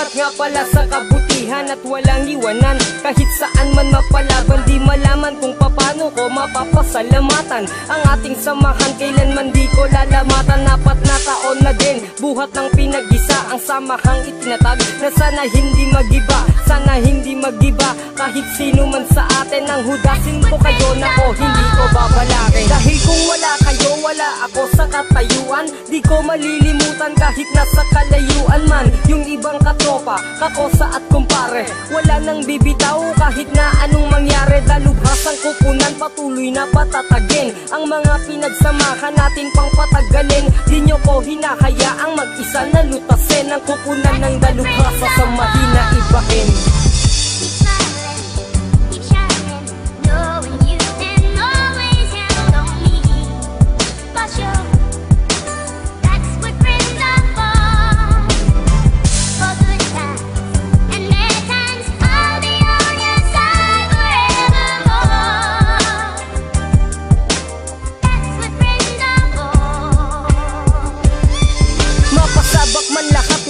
Salamat nga pala sa kabutihan at walang iwanan. Kahit saan man mapalaban, di malaman kung paano ko mapapasalamatan ang ating samahan. Kailanman di ko lalamatan. 4 na taon na din, buhat ng pinag-isa ang samahang itinatag, na sana hindi magiba, sana hindi magiba. Kahit sino man sa atin ang hudasin ko kayo, nako hindi ko babalakin. Dahil kung wala kayo, wala ako sa katayuan. Di ko malilimutan kahit nasa kalayuan man. Yung ibang katropa, kakosa at kumpare, wala nang bibitaw kahit na anong mangyari. Dalubhasang kupunan, patuloy na patatagin ang mga pinagsamahan natin pang patagalin. Di nyo ko hinahayaang mag-isa na lutasin ang kupunan ng dalubhasa sa mahina ibahin.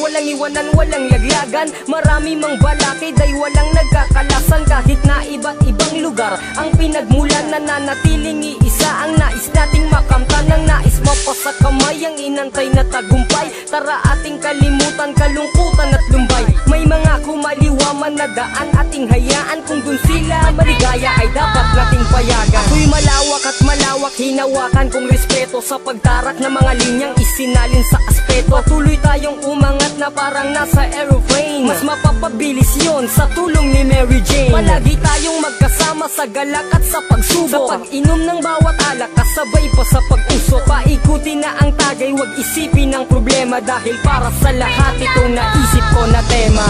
Walang iwanan, walang laglagan, marami mang balakid ay walang nagkakalasan. Kahit na iba't ibang lugar ang pinagmulan, nananatiling iisa ang nais nating makamtan. Ang nais mapasa kamay ang inantay na tagumpay. Tara ating kalimutan kalungkutan at lumbay. May mga kumaliwaman na daan ating hayaan. Kung dun sila maligaya ay dapat nating payagan. Ako'y malawak at malawak, hinawakan kong respeto sa pagtarak ng mga linyang isinalin sa aspeto. Patuloy tayong umangat na parang nasa aeroplane. Mas mapapabilis yon sa tulong ni Mary Jane. Palagi tayong magkasama sa galak at sa pagsubok, sa pag-inom ng bawat alak, kasabay pa sa pag-usok. Paikutin na ang tagay, wag isipin ang problema, dahil para sa lahat itong naisip ko na tema.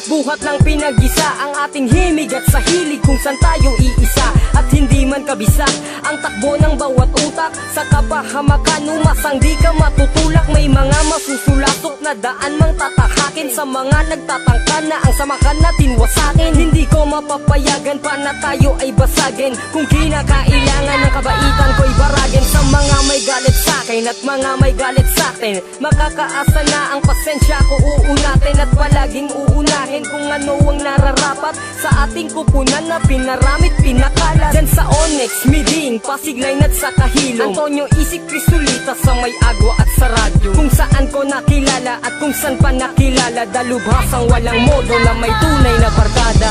Buhat ng pinag-isa ang ating himig at sa hilig kung saan tayo iisa. At hindi man kabisa ang takbo ng bawat utak, sa kapahamakan umasang di ka matutulak. May mga masusulasok na daan mang tatahakin, sa mga nagtatangka na ang samakan natin wasakin. Hindi ko mapapayagan pa na tayo ay basagin. Kung kinakailangan ng kabaitan ko'y baragin. Sa mga may galit sa'kin at mga may galit sa'tin, makakaasa na ang pasensya ko uunatin. At palaging uunahin kung ano ang nararapat sa ating kupunan na pinaramit pinakalat. Diyan sa Onyx, Miding, Pasig Line at sa Kahilom, Antonio Isik, Crisolita sa May Agwa at sa radyo. Kung saan ko nakilala at kung saan pa nakilala, dalubhasang walang modo na may tunay na barkada.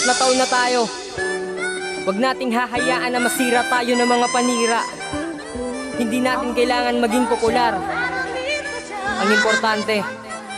Na taon na tayo, wag nating hahayaan na masira tayo ng mga panira. Hindi natin kailangan maging popular. Ang importante,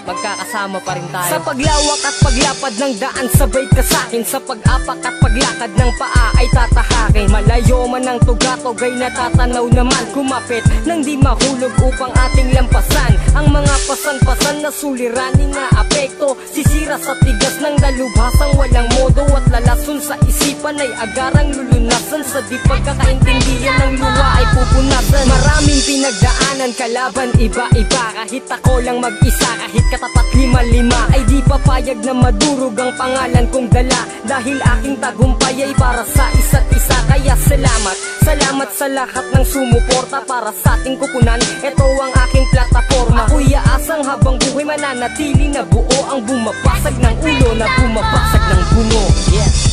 magkakasama pa rin tayo. Sa paglawak at paglapad ng daan, sabay ka sa'kin. Sa pag-apak at paglakad ng paa ay tatahakin. Malayo man ang tugatog ay natatanaw naman. Kumapit nang di mahulog upang ating lampasan ang mga pasan-pasan na suliranin na apekto. Sisira sa tigas ng dalubhasang walang modo, at lalason sa isipan ay agarang lulunasan. Sa di pagkakaintindihan ng luwa ay pupunasan. Maraming pinagdaanan, kalaban iba-iba. Kahit ako lang mag-isa, kahit katapat 5-5, ay di papayag na madurog ang pangalan kong dala. Dahil aking tagumpay ay para sa isa't isa. Kaya salamat sa lahat ng sumuporta para sa ating kupunan. Ito ang aking plataforma. Ako'y aasang habang buhay mananatili na buo ang bumabasag ng ulo na bumabasag ng bungo. Yeah.